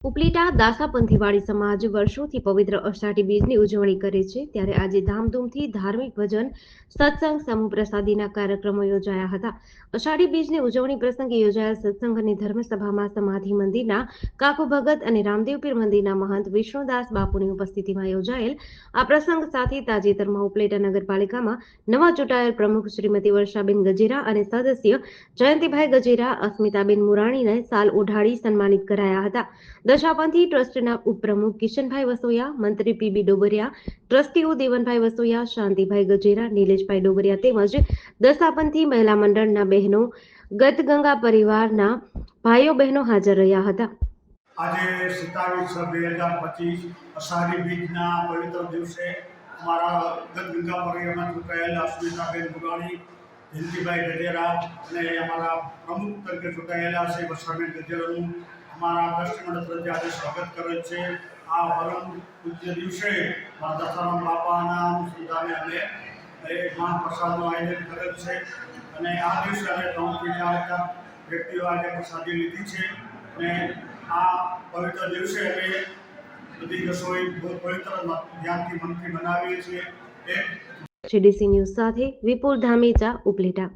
ઉપલેટા દાસાપંથીવાડી સમાજ વર્ષોથી પવિત્ર અષાઢી બીજની ઉજવણી કરે છે, ત્યારે આજે ધામધૂમથી ધાર્મિક ભજન, સત્સંગ, સમૂહ પ્રસાદીના કાર્યક્રમો યોજાયા હતા. અષાઢી બીજની ઉજવણી પ્રસંગે યોજાયેલ સત્સંગ અને ધર્મસભામાં સમાધિ મંદિરના કાકુ ભગત અને રામદેવપીર મંદિરના મહંત વિષ્ણુદાસ બાપુની ઉપસ્થિતિમાં યોજાયેલ આ પ્રસંગ સાથે તાજેતરમાં ઉપલેટા નગરપાલિકામાં નવા ચૂંટાયેલ પ્રમુખ શ્રીમતી વર્ષાબેન ગજેરા અને સદસ્ય જયંતિભાઈ ગજેરા, અસ્મિતાબેન મુરાણીને શાલ ઓઢાડી સન્માનિત કરાયા હતા. દશાપંથી ટ્રસ્ટના ઉપપ્રમુખ કિશનભાઈ વસોયા, મંત્રી પીબી ડોબરિયા, ટ્રસ્ટીઓ દેવનભાઈ વસોયા, શાંતિભાઈ ગજેરા, નિલેશભાઈ ડોબરિયા તેમજ દશાપંથી મહિલા મંડળના બહેનો, ગતગંગા પરિવારના ભાઈઓ બહેનો હાજર રહ્યા હતા. આજે 27/6/2025 અષાઢી બીજના પવિત્ર દિવસે અમારા ગતગંગા પરિવારમાં ચૂંટાયેલા અસ્મિતાબેન મુરાણી, જયંતિભાઈ ગજેરા અને અમારા પ્રમુખ તરીકે ચૂંટાયેલા છે વર્ષાબેન ગજેરાનું અમારા ટ્રસ્ટી મંડળ તરફથી આજે સ્વાગત કરે છે. આ પરમ પૂજ્ય દિવસે મારા દશારામ બાપાના સુધાને અમે મહાપ્રસાદનું આયોજન કરેલ છે અને આ દિવસે અમે 3 થી 4 વ્યક્તિઓ આજે પ્રસાદી લીધી છે અને આ પવિત્ર દિવસે અમે બધી રસોઈ બહુ પવિત્ર ધ્યાનથી મનથી બનાવીએ છીએ. જેડીસી ન્યૂઝ સાથે વિપુલ ધામેચા, ઉપલેટા.